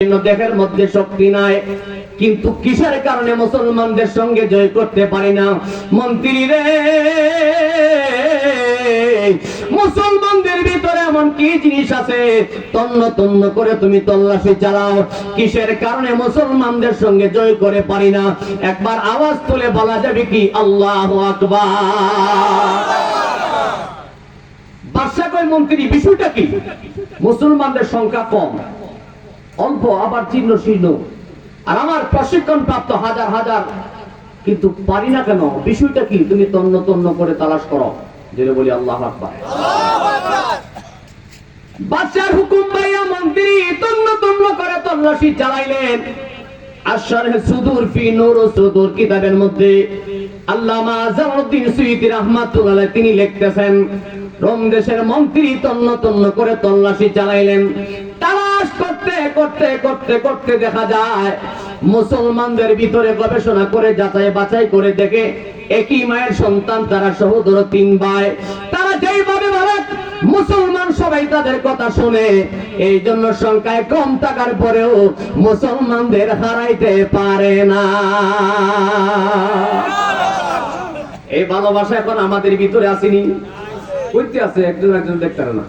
জন্য দেহের মধ্যে শক্তি নাই, কিন্তু কিসের কারণে মুসলমানদের সঙ্গে জয় করতে পারি না? মন্ত্রী রে, মুসলমানদের ভিতরে এমন কি জিনিস আছে তন্ন তন্ন করে তুমি তল্লাশি চালাও, কিসের কারণে মুসলমানদের সঙ্গে জয় করে পারি না? একবার আওয়াজ তুলে বলা যাবে কি আল্লাহু আকবার? বাদশা কয় মন্ত্রী বিষয়টা কি? মুসলমানদের সংখ্যা কম, অল্প, আবার চিহ্ন শীর্ণ, আর আমার প্রশিক্ষণ প্রাপ্ত হাজার হাজার, কিন্তু পারি না কেন? বিষয়টা কি? তুমি তন্ন তন্ন করে তালাশ করো। যেটা বলি আল্লাহু আকবার। বাদশার হুকুম পাইয়া মন্ত্রী তন্ন তন্ন করে তল্লাশি চালাইলেন। আশরাহ সুদূর ফি নূর সুদূর কিতাবের মধ্যে আল্লামা জালালউদ্দিন সুয়ুতী রাহমাতুল্লাহ আলাইহি তিনি লিখতেছেন, রোম দেশের মন্ত্রী তন্ন তন্ন করে তল্লাশি চালাইলেন। তালাশ করতে করতে করতে করতে দেখা যায় মুসলমানদের ভিতরে গবেষণা করে যাচাই বাছাই করে দেখে একই মায়ের সন্তান, তারা সহোদর 3 ভাই। তারা যেইভাবে বলে মুসলমান সবাই তাদের কথা শুনে, এই জন্য সংখ্যায় কম থাকার পরেও মুসলমানদের হারাইতে পারে না। এই ভালোবাসা এখন আমাদের ভিতরে আসেনি? কইতে আছে, একজন একজন দেখতে না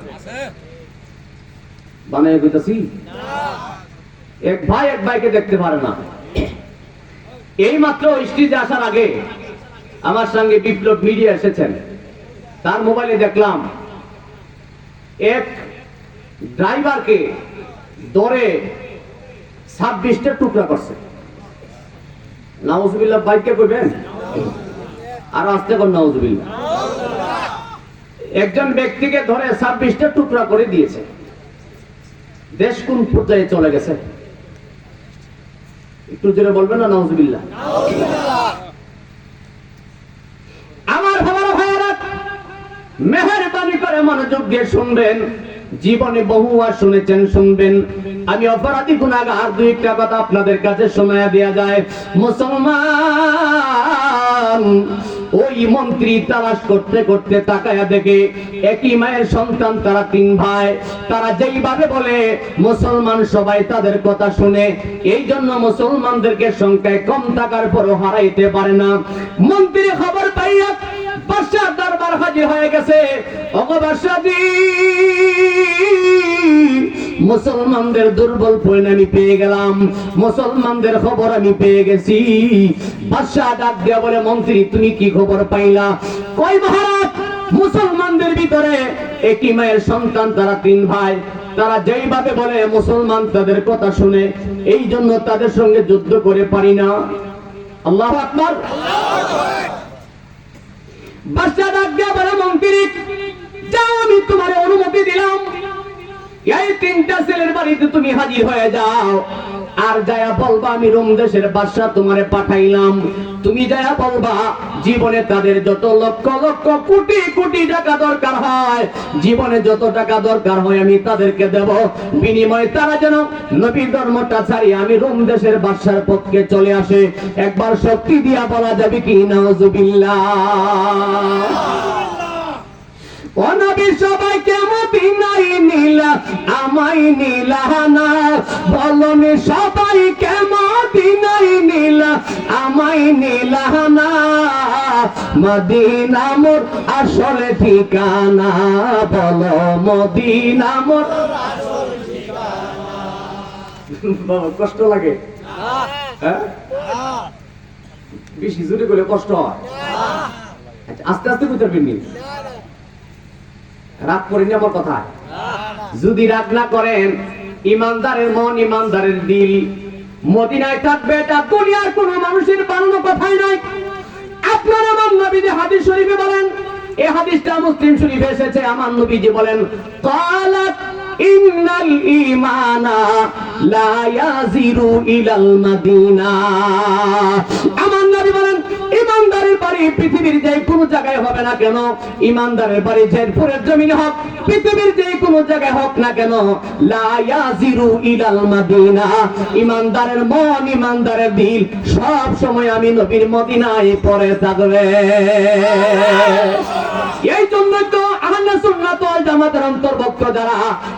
বানায় কইতাছি। এক ভাই এক ভাইকে দেখতে পারে না। এই মাত্র স্টেজে আসার আগে আমার সঙ্গে বিপ্লব মিডিয়া এসেছেন, তার মোবাইলে দেখলাম এক ড্রাইভারকে ধরে 26টা টুকরা করছে। নাউজুবিল্লাহ, বাইককে কইবেন আর আস্তে কোন নাউজুবিল্লাহ। একজন ব্যক্তিকে ধরে 26টা টুকরা করে দিয়েছে। দেশ কোন পর্যায়ে চলে গেছে? একটু জোরে বলবেন না নাউজুবিল্লাহ। আমার ভাইরা, মেহেরবানি করে মনোযোগ দিয়ে শুনবেন। জীবনে বহুবার শুনেছেন, শুনবেন। আমি অপরাধী গুনাহগার, 2টা কথা আপনাদের কাছে শোনায়া দেয়া যায়। মুসলমান ওই মন্ত্রী তালাশ করতে করতে তাকায়া দেখে একই মায়ের সন্তান, তারা 3 ভাই। তারা যেইভাবে বলে মুসলমান সবাই তাদের কথা শুনে, এই জন্য মুসলমানদেরকে সংখ্যায় কম থাকার পরও হারাইতে পারে না। মন্ত্রী খবর পাইয়া বাদশার দরবার হাজির হয়ে গেছে। ওগো বাদশাজি, মুসলমানদের দুর্বল পরিণামি পেয়ে গেলাম, মুসলমানদের খবর আমি পেয়ে গেছি। বাদশা ডাক দিয়া বলে, মন্ত্রী তুমি কি খবর পাইলা? কই মহারাজ, মুসলমানদের ভিতরে একই মায়ের সন্তান, তারা 3 ভাই। তারা যেইভাবে বলে মুসলমান তাদের কথা শুনে, এই জন্য তাদের সঙ্গে যুদ্ধ করে পারি না। আল্লাহু আকবার। বাদশা ডাক দিয়া বলে, মন্ত্রী যাও, আমি তোমার অনুমতি দিলাম, এই 3টা ছেলের বাড়িতে তুমি হাজির হয়ে যাও। আর যায়া বলবা আমি রোম দেশের বাদশা তোমারে পাঠাইলাম। তুমি যায়া বলবা জীবনে তাদের যত লক্ষ লক্ষ কোটি কোটি টাকা দরকার হয়, জীবনে যত টাকা দরকার হয় আমি তাদেরকে দেব, বিনিময়ে তারা যেন নবী ধর্মটা ছাড়িয়ে আমি রোম দেশের বাদশার পক্ষে চলে আসে। একবার শক্তি দিয়া বলা যাবে কি নাউজুবিল্লাহ। ও নবী সবাইকে মদিনায় নিলা, আমায় নিলা না? বলনি সবাইকে মদিনায় নিলা, আমায় নিলা না? মদিনা মোর আসল ঠিকানা, বলো মদিনা মোর আসল ঠিকানা। বাবা কষ্ট লাগে? হ্যাঁ, বেশি জোরে করলে কষ্ট হয়। আস্তে আস্তে কইতে পারবেন। রাগ করেন আমার কথা। যদি রাগ না করেন, ইমানদারের মন, ইমানদারের দিল মদিনায় থাকবে, এটা দুনিয়ার কোন মানুষের বানানো কথাই নয়। আপনার আমার নবীজি হাদিস শরীফে বলেন, এই হাদিসটা মুসলিম শরীফে এসেছে। আমার নবীজি বলেন, ক্বালাত ইন্নাল ঈমানা লা ইয়াজিরু ইলাল মাদিনা। আমার নবী বলেন, ইমানদারের বাড়ি পৃথিবীর যে কোনো জায়গায় হবে না কেন, ইমানদারের বাড়ি জেরপুরের জমিনে হোক, পৃথিবীর যে কোনো জায়গায় হোক না কেন, লা ইয়াজিরু ইলাল মাদিনা, ইমানদারের মন, ইমানদারের দিল সব সময় আমি নবীর মদিনায় পড়ে থাকবে। এই জন্য তো আহলে সুন্নাত ওয়াল জামাতের অন্তর্ভুক্ত যারা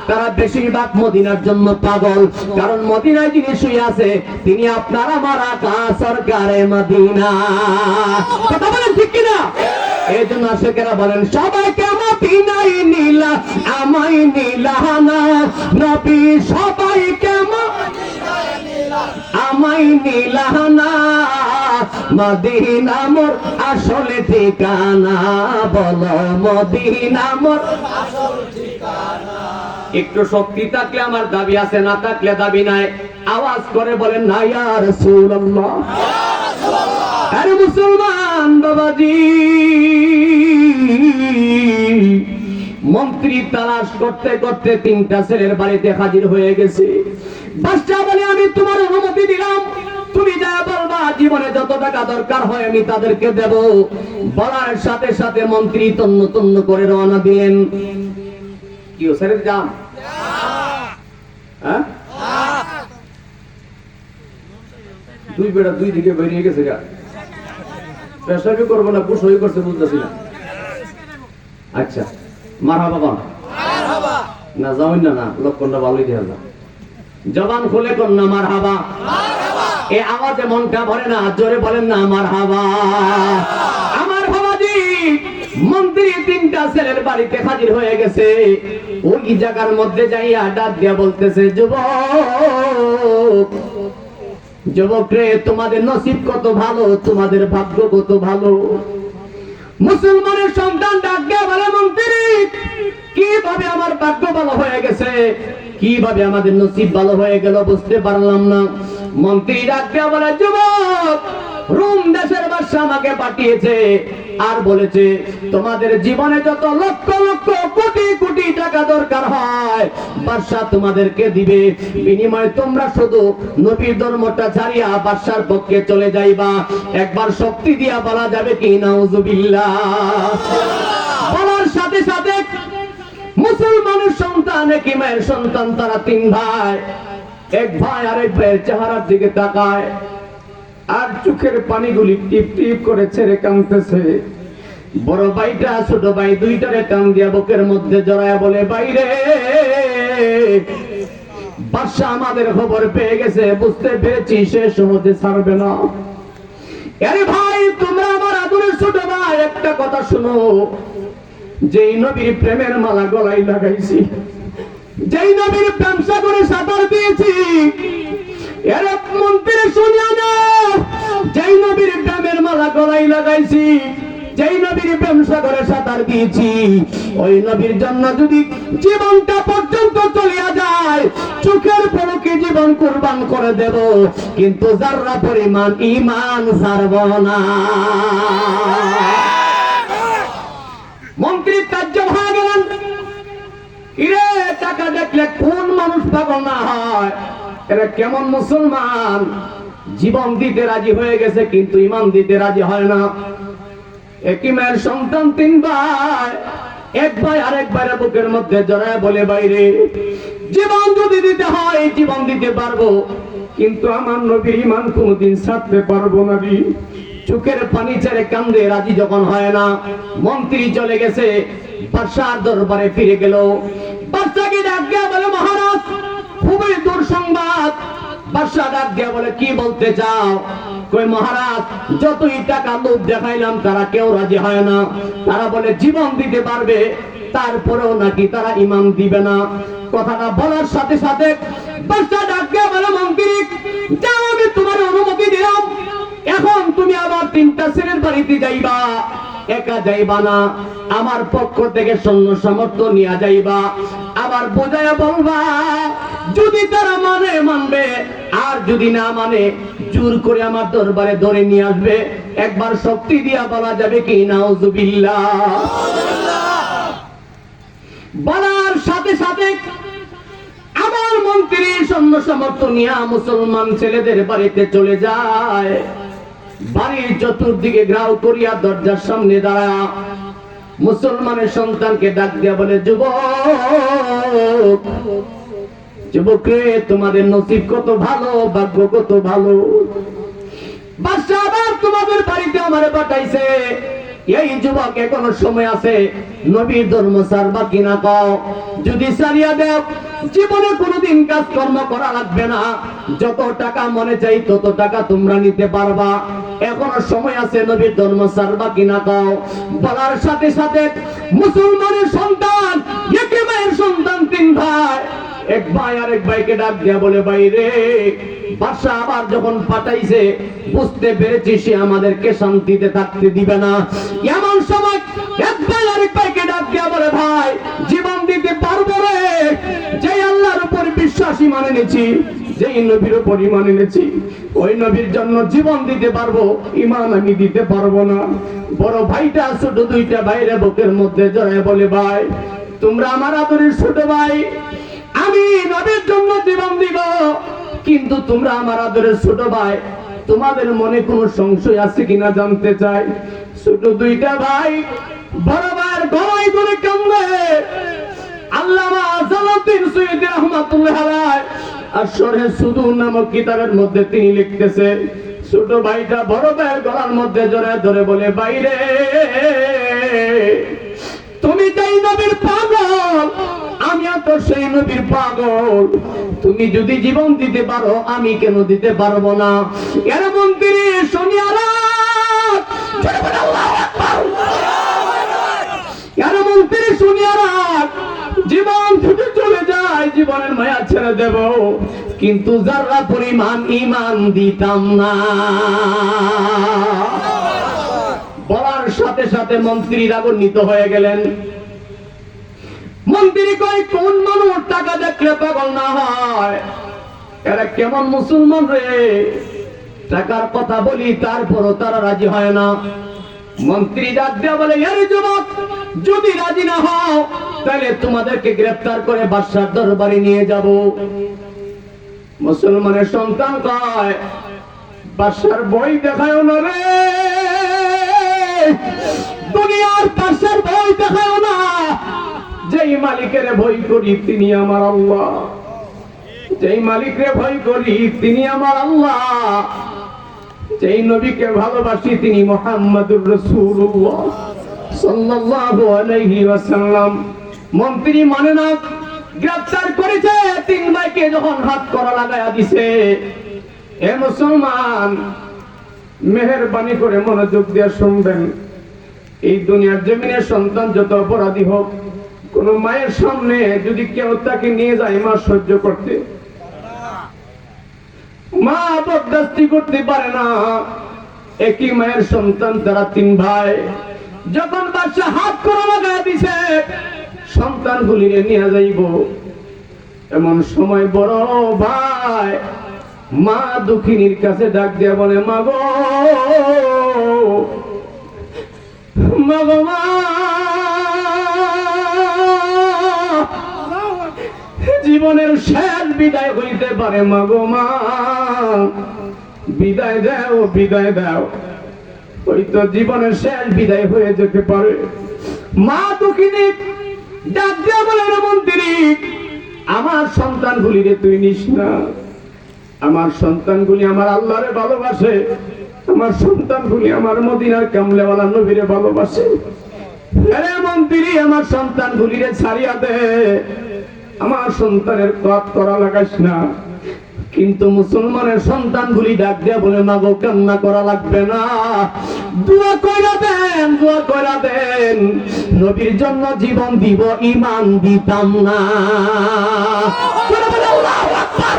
তারা বেশিরভাগ মদিনার জন্য পাগল, কারণ মদিনায় যিনি শুয়ে আছে তিনি আপনার আমার আকা সরকারে মদিনা। কথা বলেন ঠিক কিনা? এই জন্য আশিকেরা বলেন সবাইকে মদিনায় নিলা আমায় নিলানা নবী, সবাইকে আমায় নিলানা মদিনা মোর আসলে ঠিকানা, বলো মদিনা মোর আসল ঠিকানা। একটু শক্তি থাকলে আমার দাবি আছে, না থাকলে দাবি নাই। আওয়াজ করে বলেন না ইয়া রাসূলুল্লাহ। আরে মুসলমান বাবাজি, মন্ত্রী তালাশ করতে করতে 3টা ছেলের বাড়িতে হাজির হয়ে গেছে। বাদশা বলে আমি তোমার অনুমতি দিলাম, তুমি যা বলবা জীবনে যত টাকা দরকার হয় আমি তাদেরকে দেব। বলার সাথে সাথে মন্ত্রী তন্ন তন্ন করে রওনা দিলেন। কি ও ছেড়ে যাম? হ্যাঁ, দুই বেড়া দুই দিকে বেরিয়ে গেছে গা। পেশাবি করবো না, পুষই করছে বুঝতেছি না। আচ্ছা মারহাবা বল। না যাওই না, না লক্ষণটা ভালোই দেখা যায়। জবান খুলে কোন না মারহাবা। এ আওয়াজে মনটা ভরে না, জোরে বলেন না মারহাবা। আমার বাবাজি, মন্ত্রী 3টা ছেলের বাড়িতে হাজির হয়ে গেছে। ওই জায়গার মধ্যে যাইয়া ডাক দিয়া বলতেছে যুবক, যুবক রে তোমাদের নসিব কত ভালো, তোমাদের ভাগ্য কত ভালো। মুসলমানের সন্তান ডাক দিয়া বলে মন্ত্রী কিভাবে আমার ভাগ্য ভালো হয়ে গেছে, কিভাবে আমাদের নসিব ভালো হয়ে গেল বুঝতে পারলাম না। মন্ত্রী ডাক দিয়া বলে যুবক, রোম দেশের বাদশা আমাকে পাঠিয়েছে আর বলেছে তোমাদের জীবনে যত লক্ষ লক্ষ কোটি কোটি টাকা দরকার হয় বাদশা তোমাদেরকে দিবে, বিনিময়ে তোমরা শুধু নবীর ধর্মটা ছাড়িয়া বাদশার পক্ষে চলে যাইবা। একবার শক্তি দিয়া বলা যাবে কি নাউজুবিল্লাহ? বলার সাথে সাথে মুসলমানের সন্তান, একই মায়ের সন্তান, তারা 3 ভাই। এক ভাই আরেক ভাইয়ের চেহারার দিকে তাকায় আর চোখের পানিগুলি টিপ টিপ করে ছেড়ে কাঁদতেছে। বড় ভাইটা ছোট ভাই দুইটারে কান দিয়া বুকের মধ্যে জড়ায়া বলে বাইরে বাদশা আমাদের খবর পেয়ে গেছে, বুঝতে পেরেছি সে সহজে ছাড়বে না। আরে ভাই তোমরা আমার আদরের ছোট ভাই, একটা কথা শুনো, যেই নবীর প্রেমের মালা গলায় লাগাইছি, যেই নবীর প্রেম সাগরে সাঁতার দিয়েছি, এর মন্ত্রী শুনিয়া নাও, যেই নবীর প্রেমের মালা গলায় লাগাইছি, যেই নবীর প্রেম সাগরে সাঁতার দিয়েছি, ওই নবীর জন্য যদি জীবনটা পর্যন্ত চলিয়া যায় চোখের পলকে জীবন কুরবান করে দেব, কিন্তু যাররা পরিমাণ ঈমান ছাড়ব না। মন্ত্রী কার্য হয়ে গেলেন। ইরে টাকা দেখলে কোন মানুষ পাগল না হয়? এরা কেমন মুসলমান, জীবন দিতে রাজি হয়ে গেছে কিন্তু ঈমান দিতে রাজি হয় না। একই মায়ের সন্তান 3 ভাই, এক ভাই আরেক ভাইয়ের বুকের মধ্যে জড়ায় বলে বাইরে জীবন যদি দিতে হয় জীবন দিতে পারবো, কিন্তু আমার নবীর ঈমান কোনোদিন ছাড়তে পারবো না। চোখের পানি ছেড়ে কান্দে, রাজি যখন হয় না। মন্ত্রী চলে গেছে, বাদশার দরবারে ফিরে গেল। বাদশাকে ডাক দিয়া বলে মহারাজ খুবই দুঃসংবাদ। বাদশা ডাক দিয়া বলে কি বলতে চাও? কই মহারাজ যতই টাকা লোভ দেখাইলাম তারা কেউ রাজি হয় না। তারা বলে জীবন দিতে পারবে, তারপরেও নাকি তারা ঈমান দিবে না। কথাটা বলার সাথে সাথে বাদশা ডাক দিয়া বলে মন্ত্রী যাও, আমি তোমার অনুমতি দিলাম, এখন তুমি আবার 3টা ছেলের বাড়িতে যাইবা, একা যাইবা না, আমার পক্ষ থেকে সৈন্য সামর্থ্য নিয়ে যাইবা। আবার বোঝায়া বলবা, যদি তারা মানে মানবে, আর যদি না মানে জোর করে আমার দরবারে ধরে নিয়ে আসবে। একবার শক্তি দিয়া বলা যাবে কি নাউজুবিল্লাহ? বলার সাথে সাথে আবার মন্ত্রী সৈন্য সামর্থ্য নিয়ে মুসলমান ছেলেদের বাড়িতে চলে যায়। বাড়ির চতুর্দিকে ঘেরাও করিয়া দরজার সামনে দাঁড়া মুসলমানের সন্তানকে ডাক দিয়া বলে যুবক, যুবক রে তোমাদের নসিব কত ভালো, ভাগ্য কত ভালো। বাদশা আবার তোমাদের বাড়িতে আমারে পাঠাইছে, এই যুবক এখনো সময় আছে, নবীর ধর্ম ছাড়বা কিনা কও। যদি ছাড়িয়া দেও জীবনে কোনোদিন কাজকর্ম করা লাগবে না, যত টাকা মনে চাই তত টাকা তোমরা নিতে পারবা। এখনো সময় আছে, নবীর ধর্ম ছাড়বা কিনা কও। বলার সাথে সাথে মুসলমানের সন্তান, একই মায়ের সন্তান, তিন ভাই, এক ভাই আর এক ভাইকে ডাক দিয়া বলে, ভাই রে, বাদশা আবার যখন পাঠাইছে বুঝতে পেরেছি সে আমাদেরকে শান্তিতে থাকতে দিবে না। এমন সময় এক ভাই আর এক ভাইকে ডাক দিয়া বলে, ভাই জীবন দিতে পারবো রে, যে আল্লাহর উপর বিশ্বাসী মানে নিয়েছি, যেই নবীর উপর ঈমান এনেছি, ওই নবীর জন্য জীবন দিতে পারবো, ঈমান আমি দিতে পারবো না। বড় ভাইটা ছোট দুইটা ভাইরে বুকের মধ্যে জড়ায় বলে, ভাই তোমরা আমার আদরের ছোট ভাই, আমি নবীর জন্য জীবন দিব, কিন্তু তোমরা আমার আদরের ছোট ভাই, তোমাদের মনে কোনো সংশয় আছে কিনা জানতে চাই। ছোট দুইটা ভাই বড় ভাইয়ের গলায় ধরে কান্দে। আল্লামা জালালউদ্দিন সৈয়দী রাহমাতুল্লাহ আলাইহি আসরে সুদূর নামক কিতাবের মধ্যে তিনি লিখতেছে, ছোট ভাইটা বড় ভাইয়ের গলার মধ্যে জড়ায় ধরে বলে, ভাই রে, তুমি তাই নবীর পাগল, আমিও তো সেই নবীর পাগল, তুমি যদি জীবন দিতে পারো আমি কেন দিতে পারবো না। এর মন্ত্রী শুনিয়ারা, এর মন্ত্রী শুনিয়ারা, জীবন থেকে চলে যায়, জীবনের মায়া ছেড়ে দেব, কিন্তু যারা পরিমাণ ঈমান দিতাম না। বলার সাথে সাথে মন্ত্রী রাগান্বিত হয়ে গেলেন। মন্ত্রী কয়, কোন মানুষ টাকা দেখলে পাগল না হয়? এরা কেমন মুসলমান রে, টাকার কথা বলি তারপরও তারা রাজি হয় না। মন্ত্রী ডাক দিয়ে বলে, আরে যুবক, যদি রাজি না হও তাহলে তোমাদেরকে গ্রেফতার করে বাদশার দরবারে নিয়ে যাব। মুসলমানের সন্তান কয়, বাদশার বই দেখায় না রে, দুনিয়ার বাদশার বই দেখায় না, যেই মালিকের ভয় করি তিনি আমার আল্লাহ, যেই মালিকরে ভয় করি তিনি আমার আল্লাহ, যেই নবীকে ভালোবাসি তিনি মুহাম্মাদুর রাসূলুল্লাহ সাল্লাল্লাহু আলাইহি ওয়াসাল্লাম। মন্ত্রী মানে না, গ্রেফতার করেছে। তিন ভাইকে যখন হাত করা লাগায়া দিছে, এ মুসলমান মেহেরবানি করে মনোযোগ দিয়ে শুনবেন, এই দুনিয়ার জমিনে সন্তান যত অপরাধী হোক, কোন মায়ের সামনে যদি কেউ তাকে নিয়ে যায় মা সহ্য করতে, মা বরদাস্তি করতে পারে না। একই মায়ের সন্তান তারা তিন ভাই, যখন বাদশা হাত করা লাগা দিছে সন্তানগুলিরে নিয়ে যাইব, এমন সময় বড় ভাই মা দুঃখিনীর কাছে ডাক দিয়ে বলে, মা গো, মা গো, মা, জীবনের শেষ বিদায় হইতে পারে, মা গো মা, বিদায় দাও, বিদায় দাও, হয়তো জীবনের শেষ বিদায় হয়ে যেতে পারে। মা দুঃখিনী ডাক দিয়া বলে, মন্ত্রী, আমার সন্তানগুলি রে তুই নিস না, আমার সন্তানগুলি আমার আল্লাহরে ভালোবাসে, আমার সন্তানগুলি আমার মদিনার কামলেওয়ালা নবীরে ভালোবাসে। আরে মন্ত্রী, আমার সন্তানগুলি রে ছাড়িয়া দে, আমার সন্তানের কত করা লাগাস না। কিন্তু মুসলমানের সন্তানগুলি ডাক দিয়া বলে, মা গো, কান্না করা লাগবে না, দোয়া কইরা দেন, দোয়া কইরা দেন, নবীর জন্য জীবন দিব, ঈমান দিতাম না। আল্লাহু আকবার।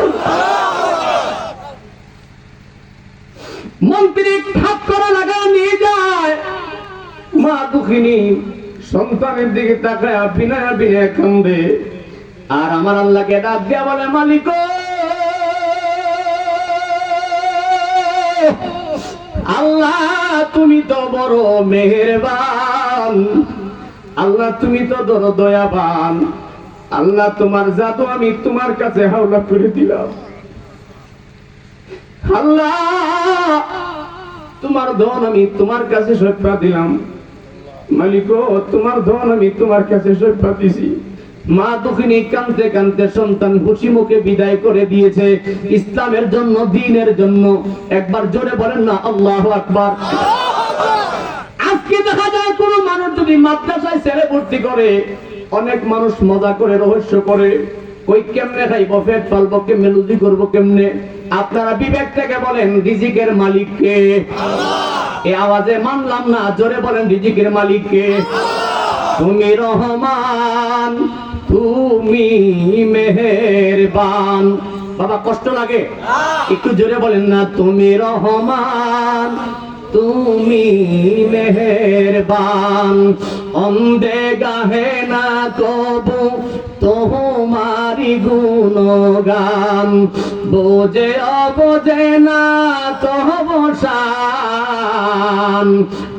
মন্ত্রী হাত করা লাগা নিয়ে যায়, মা দুঃখিনী সন্তানের দিকে তাকায় বিনয় বিনয় কান্দে, আর আমার আল্লাহকে ডাক দিয়া বলে, মালিক, আল্লাহ তুমি তো বড় মেহেরবান, আল্লাহ তুমি তো বড় দয়াবান, আল্লাহ তোমার জাদু আমি তোমার কাছে হাওলা করে দিলাম, আল্লাহ তোমার ধন আমি তোমার কাছে সঁপা দিলাম, মালিক তোমার ধন আমি তোমার কাছে সঁপা দিছি। মা দুঃখিনী কাঁদতে কাঁদতে সন্তান খুশি মুখে বিদায় করে দিয়েছে ইসলামের জন্য, দ্বীনের জন্য। একবার জোরে বলেন না আল্লাহু আকবার। আজকে দেখা যায় কোন মানুষ যদি মাদ্রাসায় ছেলে ভর্তি করে, অনেক মানুষ মজা করে রহস্য করে, কই কেমনে খাইবো, পেট পালবো কেমনে, রুজি করবো কেমনে। আপনারা বিবেক থেকে বলেন রিজিকের মালিক কে? এই আওয়াজে মানলাম না, জোরে বলেন রিজিকের মালিক কে? তুমি রহমান, তুমি মেহেরবান। বাবা কষ্ট লাগে? একটু জোরে বলেন না, তুমি রহমান, তুমি মেহেরবান। অন্ধে গাহে না কবু তোমারি গুণগান, বোঝে অবোঝে না তব শান।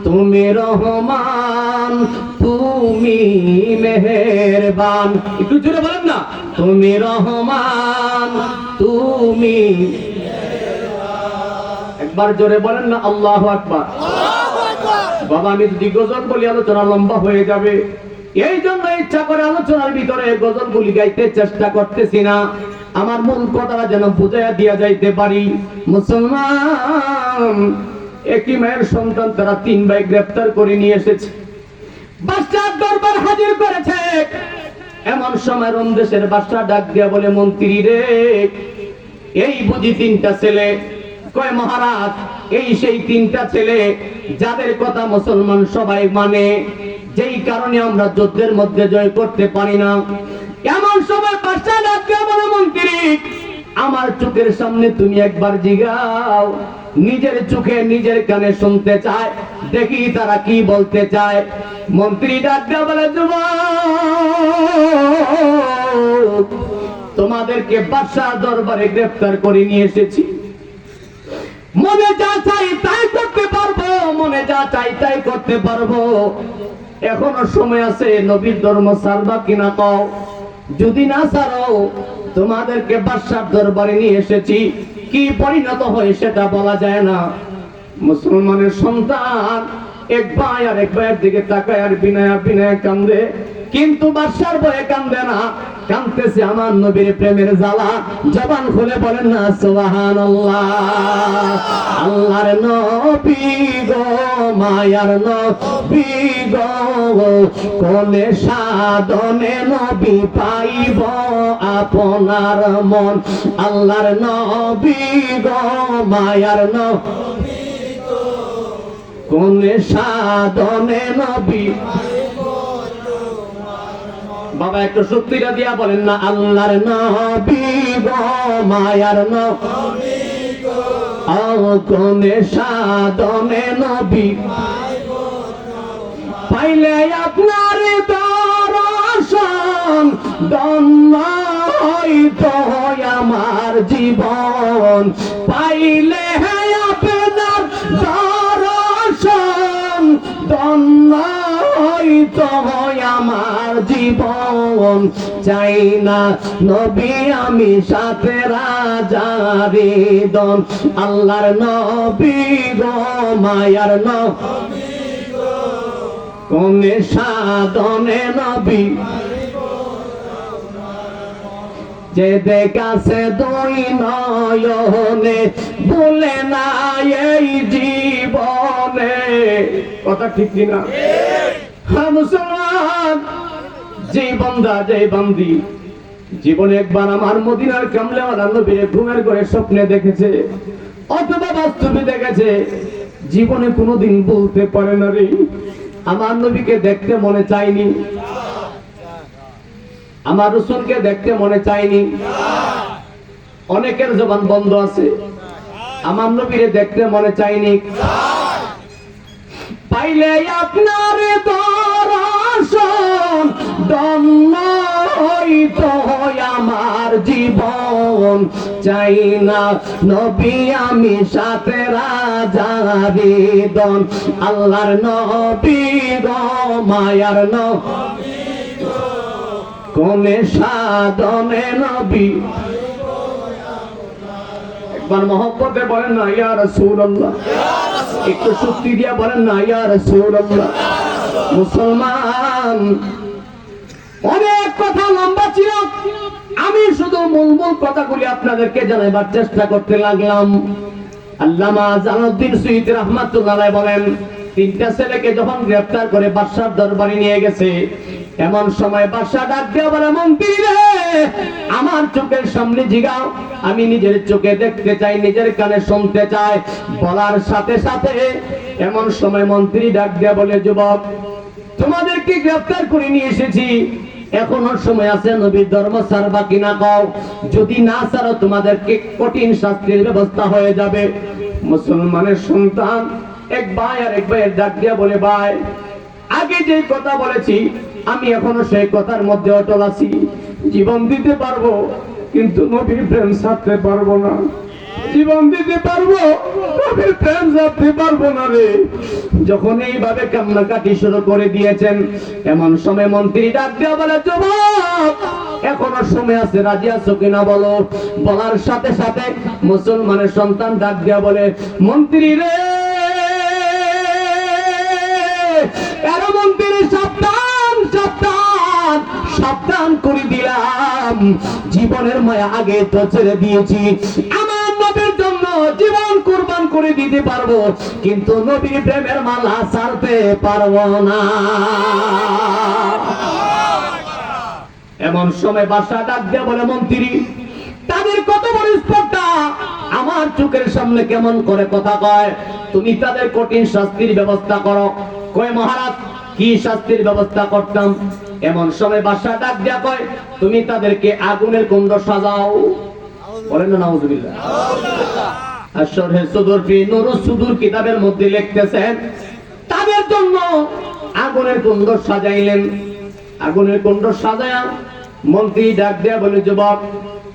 তুমি রহমান, তুমি মেহেরবান। একটু জোরে বলেন না, তুমি রহমান, তুমি। একবার জোরে বলেন না আল্লাহু আকবার। বাবা আমি যদি গজল বলি আলোচনা লম্বা হয়ে যাবে, এই জন্য ইচ্ছা করে আলোচনার ভিতরে গজল গুলি গাইতে চেষ্টা করতেছি না, আমার মূল কথাটা যেন বুঝাইয়া দিয়া যাইতে পারি। মুসলমান, একই মায়ের সন্তান তারা 3 ভাই গ্রেফতার করে নিয়ে এসেছে, বাদশার দরবার হাজির করেছে। এমন সময় রোম দেশের বাদশা ডাক দিয়া বলে, মন্ত্রী রে, এই বুঝি 3টা ছেলে? কয় মহারাজ, এই সেই 3টা ছেলে যাদের কথা মুসলমান সবাই মানে, যেই কারণে আমরা যুদ্ধের মধ্যে জয় করতে পারি না। এমন সময় বাদশা ডাক দিয়া বলে, মন্ত্রী আমার চোখের সামনে তুমি একবার জিগাও, নিজের চোখে নিজের কানে শুনতে চায়, দেখি তারা কি বলতে চায়। মন্ত্রী ডাক দিয়া বলে, যুবক, তোমাদেরকে বাদশাহ দরবারে গ্রেফতার করে নিয়ে এসেছি। মনে যা চাই তাই করতে পারবো, মনে যা চাই তাই করতে পারবো। এখনো সময় আছে, নবীর ধর্ম ছাড়বা কিনা কও। যদি না ছাড়ো, তোমাদেরকে বাদশার দরবারে নিয়ে এসেছি, কি পরিণত হয় সেটা বলা যায় না। মুসলমানের সন্তান এক ভাই আর এক ভাইয়ের দিকে তাকায় আর বিনয়া বিনয়া কান্দে, কিন্তু বাদশার ভয়ে কান্দে না, কান্দতেছে আমার নবীর প্রেমের জ্বালা। জবান খুলে বলেন না সুবহানাল্লাহ। আল্লাহর নবী গো, মায়ার নবী গো, কোনে সাধনে নবী পাইব আপনার মন। আল্লাহর নবী গো, মায়ার নবী গো, কোনে সাধনে নবী। বাবা একটু শক্তিটা দিয়া বলেন না, আল্লাহর নবী গো, মায়ার নবী গো, কোনে সাধনে নবী পাইলে আপনার দর্শন, ধন্য হইতো আমার জীবন। পাইলে আপনার দর্শন, ধন্য হইতো আমার জীবন। চাই না নবী আমি সাথে রাজারে দন। আল্লাহর নবী গো, মায়ার নবী গো, কোনে সাধনে নবী। যে দেখাছে 2 নয়নে, বলে না এই জীবনে। কথা ঠিক কিনা? হ্যাঁ মুসলমান, যে বান্দা যে বান্দি জীবনে একবার আমার মদিনার কামলেওয়ালা নবীর ঘুমের ঘরে স্বপ্নে দেখেছে অথবা বাস্তবে দেখেছে, জীবনে কোনোদিন বলতে পারে না রে আমার নবীকে দেখতে মনে চায়নি, আমার রাসূলকে দেখতে মনে চায়নি। অনেকের জবান বন্ধ আছে, আমার নবীরে দেখতে মনে চায়নি। পাইলে আপনার দর্শন, ধন্য হইতো আমার জীবন। চাই না নবী আমি সাথে রাজারে দন। আল্লাহর নবী গো, মায়ার নবী গো, কোনে সাধনে নবী। একবার মহব্বতে বলেন না ইয়া রাসূলুল্লাহ, একটু শক্তি দিয়া বলেন না ইয়া রাসূলুল্লাহ। মুসলমান, অনেক কথা লম্বা ছিল, আমি শুধু মূল কথাগুলি আপনাদেরকে জানাবার চেষ্টা করতে লাগলাম। আল্লামা জালালউদ্দিন সুয়ুতী রাহমাতুল্লাহ আলাইহি বলেন, তিনটা ছেলেকে যখন গ্রেফতার করে বাদশার দরবারে নিয়ে গেছে, এমন সময় বাদশা ডাক দিয়ে বলে, মন্ত্রী রে, আমার চোখের সামনে জিগাও, আমি নিজের চোখে দেখতে চাই, নিজের কানে শুনতে চাই। বলার সাথে সাথে এমন সময় মন্ত্রী ডাক দিয়ে বলে, যুবক, তোমাদেরকে গ্রেফতার করে নিয়ে এসেছি, এখনো সময় আছে, নবীর ধর্ম ছাড়বা কিনা কও, যদি না ছাড়ো তোমাদেরকে কঠিন শাস্তির ব্যবস্থা হয়ে যাবে। মুসলমানের সন্তান এক ভাই আর এক ভাইয়ের ডাক দিয়া বলে, ভাই, আগে যে কথা বলেছি আমি এখনো সেই কথার মধ্যে অটল আছি, জীবন দিতে পারবো কিন্তু নবীর প্রেম ছাড়তে পারবো না, জীবন দিতে পারবো নবীর প্রেম ছাড়তে পারবো না রে। যখন এইভাবে কান্নাকাটি শুরু করে দিয়েছেন, এমন সময় মন্ত্রী ডাক দিয়া বলে, যুবক, এখনো সময় আছে, রাজি আছো কিনা বলো। বলার সাথে সাথে মুসলমানের সন্তান ডাক দিয়া বলে, মন্ত্রী রে, এরা মন্ত্রী, সাবধান সাবধান সাবধান করে দিলাম, জীবনের মায়া আগে তো ছেড়ে দিয়েছি, আমার নবীর জন্য জীবন কুরবান করে দিতে পারবো কিন্তু নবীর প্রেমের মালা ছাড়তে পারবো না। এমন সময় বাদশা ডাক দিয়ে বলে, মন্ত্রী, তাদের কত বড় স্পর্ধা, আমার চোখের সামনে কেমন করে কথা কয়, তুমি তাদের কঠিন শাস্তির ব্যবস্থা করো। কয়, মহারাজ, কি শাস্তির ব্যবস্থা করতাম? এমন সময় বাদশা ডাক দিয়া কয়, তুমি তাদেরকে আগুনের কুণ্ড সাজাও। বলেন না নাউজুবিল্লাহ। আশরহে সুদূর ফি নুরুস সুদূর কিতাবের মধ্যে লিখতেছেন, তাদের জন্য আগুনের কুণ্ড সাজাইলেন। আগুনের কুণ্ড সাজায়া মন্ত্রী ডাক দিয়া বলে, যুবক,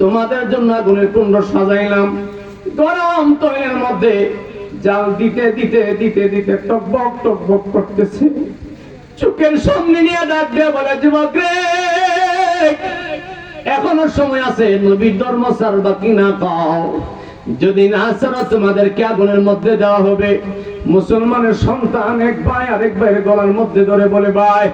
তোমাদের জন্য আগুনের কুণ্ড সাজাইলাম, গরম তৈলের মধ্যে জাল দিতে দিতে দিতে দিতে টকবক টকবক করতেছে, চোখের সামনে নিয়ে ডাক দিয়ে বলে, যুবক রে, এখনো সময় আছে, নবীর ধর্ম ছাড়বা কিনা কও, যদি না ছাড়ো তোমাদেরকে আগুনের মধ্যে দেওয়া হবে। মুসলমানের সন্তান এক ভাই আরেক ভাইয়ের গলার মধ্যে ধরে বলে, ভাই,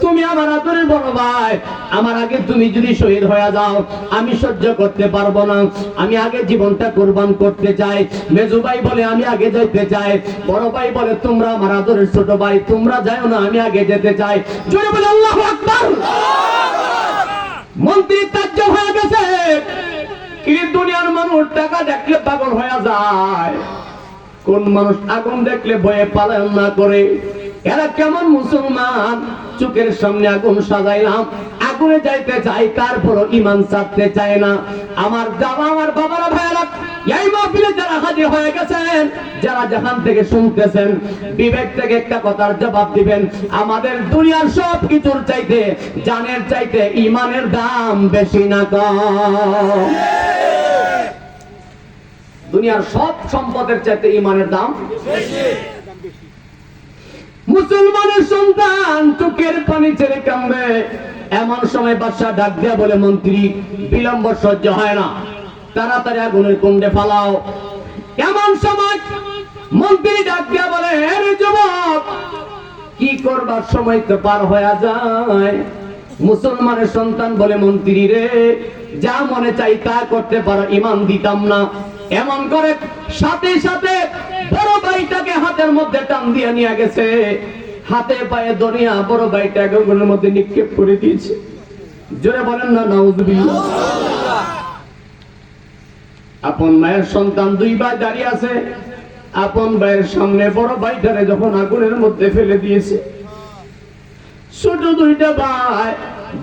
তুমি আমার আদরের বড় ভাই, আমার আগে তুমি যদি শহীদ হয়ে যাও আমি সহ্য করতে পারবো না, আমি আগে জীবনটা কুরবান করতে চাই। মেজু ভাই বলে, আমি আগে যাইতে চাই। বড় ভাই বলে, তোমরা আমার আদরের ছোট ভাই, তোমরা যাও না, আমি আগে যেতে চাই। জোরে বলে আল্লাহু আকবার। মন্ত্রী তাজ্জব হয়ে গেছে, কি দুনিয়ার মানুষ টাকা দেখলে পাগল হয়ে যায়, কোন মানুষ আগুন দেখলে ভয়ে পালায়ন না করে? এরা কেমন মুসলমান? চোখের সামনে আগুন সাজাইলাম, আগুনে যাইতে চাই, তারপর ঈমান ছাড়তে চায় না। আমার জামা, আমার বাবারা, ভাইরা, এই মাহফিলে যারা হাজির হয়ে গেছেন, যারা যেখান থেকে শুনতেছেন, বিবেক থেকে একটা কথার জবাব দিবেন, আমাদের দুনিয়ার সব কিছুর চাইতে, জানের চাইতে ঈমানের দাম বেশি না কম? দুনিয়ার সব সম্পদের চাইতে ঈমানের দাম বেশি। মুসলমানের সন্তান চোখের পানি ছেড়ে কাঁদে। এমন সময় বাদশা ডাক দিয়া বলে, মন্ত্রী, বিলম্ব সহ্য হয় না, তাড়াতাড়ি আগুনের কুণ্ডে ফালাও। এমন সময় মন্ত্রী ডাক দিয়া বলে, আরে যুবক, কি করবার সময় তো পার হয়ে যায়। মুসলমানের সন্তান বলে, মন্ত্রী রে, যা মনে চাই তা করতে পারো, ঈমান দিতাম না। এমন করে সাথে সাথে বড় ভাইটাকে হাতের মধ্যে টান দিয়ে নিয়ে গেছে, হাতে পায়ে দড়িয়া বড় ভাইটা আগুনের মধ্যে নিক্ষেপ করে দিয়েছে। জোরে বলেন না নাউজুবিল্লাহ। আপন মায়ের সন্তান দুই ভাই দাঁড়িয়ে আছে, আপন ভাইয়ের সামনে বড় ভাইটারে যখন আগুনের মধ্যে ফেলে দিয়েছে, ছোট দুইটা ভাই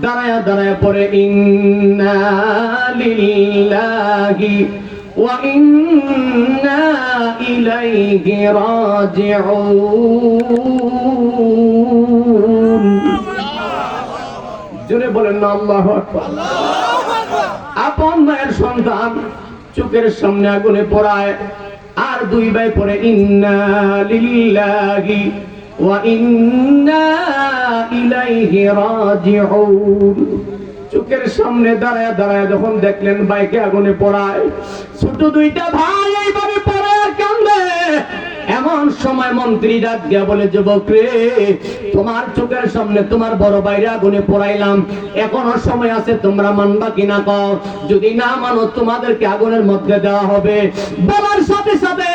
দাঁড়ায়া দাঁড়ায়া পড়ে, ইন্না লিল্লাহি ওয়া ইন্না ইলাইহি রাজিউন। জোরে বলেন না আল্লাহু আকবার। আপন মায়ের সন্তান চোখের সামনে আগুনে পোড়ায়, আর দুই ভাই পড়ে, ইন্না লিল্লাহি ওয়া ইন্না ইলাইহি রাজিউন। চোখের সামনে দাঁড়ায় দাঁড়ায় যখন দেখলেন ভাইকে আগুনে পোড়ায়, ছোট দুইটা ভাই এইভাবে পড়ে কান্দে। এমন সময় মন্ত্রী ডাক দিয়া বলে, যুবক রে, তোমার চোখের সামনে তোমার বড় ভাইরে আগুনে পোড়াইলাম, এখনো সময় আছে, তোমরা মানবা কিনা কও, যদি না মানো তোমাদেরকে আগুনের মধ্যে দেওয়া হবে। বলার সাথে সাথে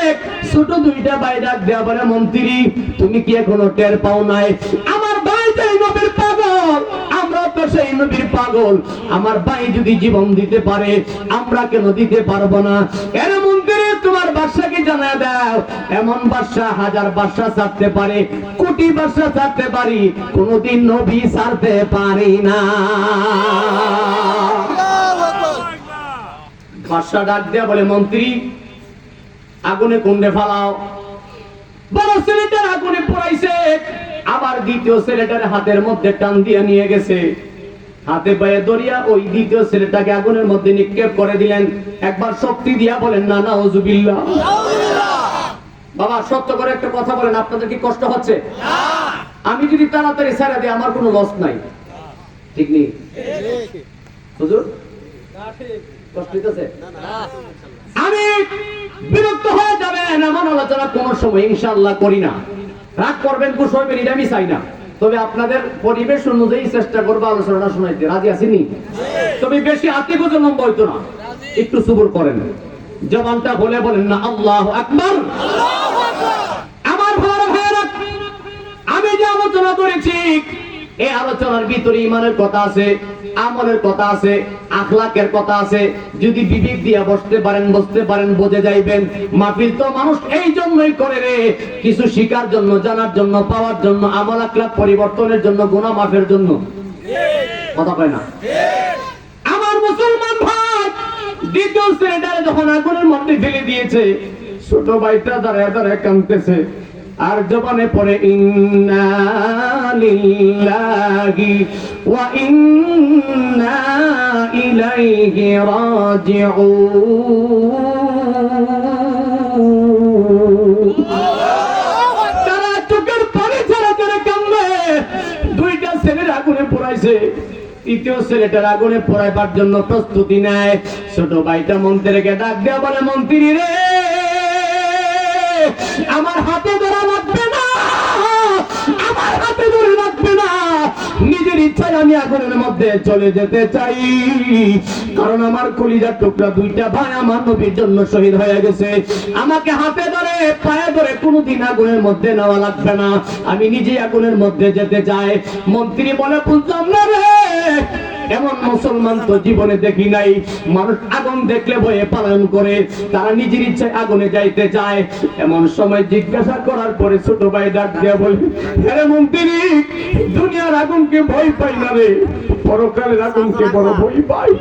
ছোট দুইটা ভাই ডাক দেয়া বলে, মন্ত্রী তুমি কি এখনো টের পাও নাই? আমার ভাই যে নবীর পাগল, আমরা তো সেই নবীর পাগল, আমার ভাই যদি জীবন দিতে পারে আমরা কেন দিতে পারবো না? এর মন্ত্রী তোমার বাদশাকে জানায় দাও, এমন বাদশা হাজার বাদশা ছাড়তে পারে, কোটি বাদশা ছাড়তে পারি, কোনদিন নবী ছাড়তে পারি না। বাদশা ডাক দেয়া বলে, মন্ত্রী আগুনে কুণ্ডে ফালাও। বড় ছেলেটার আগুনে পোড়াইছে, আবার দ্বিতীয় ছেলেটার হাতের মধ্যে টান দিয়ে নিয়ে গেছে, হাতে পায়ে দরিয়া ওই দ্বিতীয় ছেলেটাকে আগুনের মধ্যে নিক্ষেপ করে দিলেন। একবার শক্তি দিয়া বলেন না নাউজুবিল্লাহ। বাবা সত্য করে একটা কথা বলেন, আপনাদের কি কষ্ট হচ্ছে? আমি যদি তাড়াতাড়ি ছেড়ে দিই আমার কোনো লস নাই, ঠিক নেই হুজুর? কষ্ট হইতেছে? আমি বিরক্ত হয়ে যাবেন এমন আলোচনা কোন সময় ইনশাআল্লাহ করি না। রাগ করবেন, খুশ হইবেন, এটা আমি চাই না। তবে আপনাদের পরিবেশ অনুযায়ী চেষ্টা করবো আলোচনাটা শোনাইতে। রাজি আছেনি? তবে বেশি আত্মীয় লম্বা হইতো না, একটু সবুর করেন। জবানটা বলে বলেন না আল্লাহু আকবার। আমার ভাইরা, আমি যে আলোচনা করেছি এই আলোচনার ভিতরে ইমানের কথা আছে, আমলের কথা আছে, আখলাকের কথা আছে। যদি বিবেক দিয়া বসতে পারেন বুঝে যাইবেন। মাহফিল তো মানুষ এই জন্যই করে রে, কিছু শিখার জন্য, জানার জন্য, পাওয়ার জন্য, আমল আখলাক পরিবর্তনের জন্য, গুনাহ মাফের জন্য। কথা কয় না? আমার মুসলমান ভাই, দ্বিতীয় ছেলেটারে যখন আগুনের মধ্যে ফেলে দিয়েছে, ছোট ভাইটা দাঁড়ায় দাঁড়ায় কাঁদতেছে, আর জবানে পড়ে ইন্না লিল্লাহি ওয়া ইন্না ইলাইহি রাজিউন। তারা চোখের পানি ছাড়া করে কাঁদে। দুইটা ছেলের আগুনে পোড়াইছে, তৃতীয় ছেলেটার আগুনে পোড়াইবার জন্য প্রস্তুতি নেয়। ছোট ভাইটা মন্ত্রীকে ডাক দেয়া বলে, মন্ত্রী রে, আমার হাতে ধরা লাগবে না, আমার হাতে ধরে লাগবে না, নিজের ইচ্ছায় আমি আগুনের মধ্যে চলে যেতে চাই। কারণ আমার কলিজার টুকরা দুইটা ভাই আমার নবীর জন্য শহীদ হয়ে গেছে। আমাকে হাতে ধরে পায়ে ধরে কোনোদিন আগুনের মধ্যে নেওয়া লাগবে না, আমি নিজে আগুনের মধ্যে যেতে চাই। মন্ত্রী বলে, বুঝলাম না রে, এমন মুসলমান তো জীবনে দেখি নাই। মানুষ আগুন দেখলে ভয়ে পালন করে, তারা নিজের ইচ্ছায় আগুনে যাইতে চায়। এমন সময় জিজ্ঞাসা করার পরে ছোট ভাই ডাক দিয়ে বলে, আরে মন্ত্রী, দুনিয়ার আগুনকে ভয় পাই না রে, পরকালের আগুনকে বড় ভয় পাই।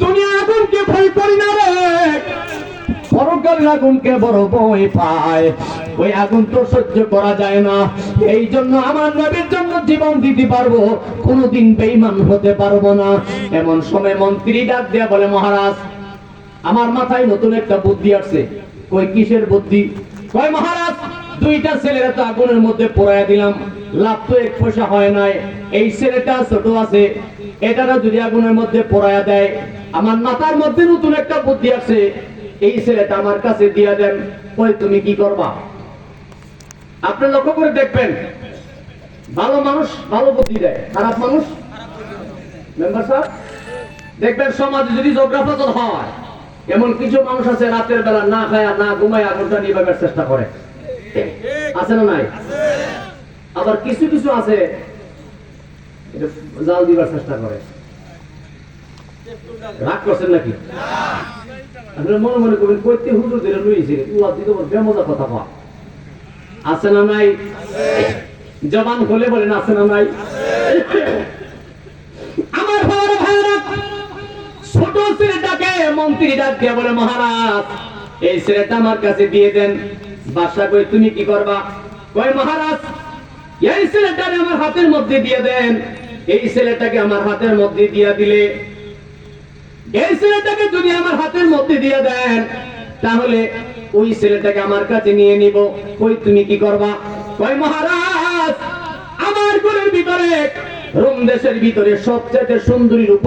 দুনিয়ার আগুনকে ভয় করি না রে, পরকালের আগুনকে বড় ভয় পায়। ওই আগুন তো সহ্য করা যায় না, এই জন্য আমার নবীর জন্য জীবন দিতে পারবো, কোনোদিন বেঈমান হতে পারবো না। এমন সময় মন্ত্রী ডাক দেয়া বলে, মহারাজ, আমার মাথায় নতুন একটা বুদ্ধি আসছে। কই কিসের বুদ্ধি? কয় মহারাজ, দুইটা ছেলেরা তো আগুনের মধ্যে পোড়াইয়া দিলাম, লাভ তো এক পয়সা হয় নাই। এই ছেলেটা ছোট আছে, এটারা যদি আগুনের মধ্যে পোড়াইয়া দেয়, আমার মাথার মধ্যে নতুন একটা বুদ্ধি আছে, এই ছেলেটা আমার কাছে দিয়া দেন। কই তুমি কি করবা? আপনি লক্ষ্য করে দেখবেন, ভালো মানুষ ভালো বুদ্ধি দেয়, খারাপ মানুষ মেম্বার সাহেব দেখবেন সমাজে যদি জোগ্রাফাজল হয়, এমন কিছু মানুষ আছে রাতের বেলা না খায় না ঘুমায় আগুনটা নিভাবার চেষ্টা করে, আছে না নাই? আবার কিছু কিছু আছে জাল দিবার চেষ্টা করে। রাগ করছেন নাকি? আপনার মনে মনে করবেন কইতে হুজুর দিলে লইছে উল্লাহ দিতে বেমজা কথা কয়, আছে না নাই? জবান খুলে বলেন আছে না নাই? আমার ভাইরা, ছোট ছেলেটাকে মন্ত্রী ডাক দিয়ে বলে, মহারাজ, এই ছেলেটা আমার কাছে দিয়ে দেন। বাদশা কই তুমি কি করবা? কই মহারাজ, এই ছেলেটাকে আমার হাতের মধ্যে দিয়ে দেন। এই ছেলেটাকে আমার হাতের মধ্যে দিয়ে দিলে, এই ছেলেটাকে যদি আমার হাতের মধ্যে দিয়ে দেন, তাহলে ওই ছেলেটাকে আমার কাছে নিয়ে নিব। কই তুমি কি করবা? কই মহারাজ, আমার ঘরের ভিতরে, রোম দেশের ভিতরে সবচেয়ে সুন্দরী রূপ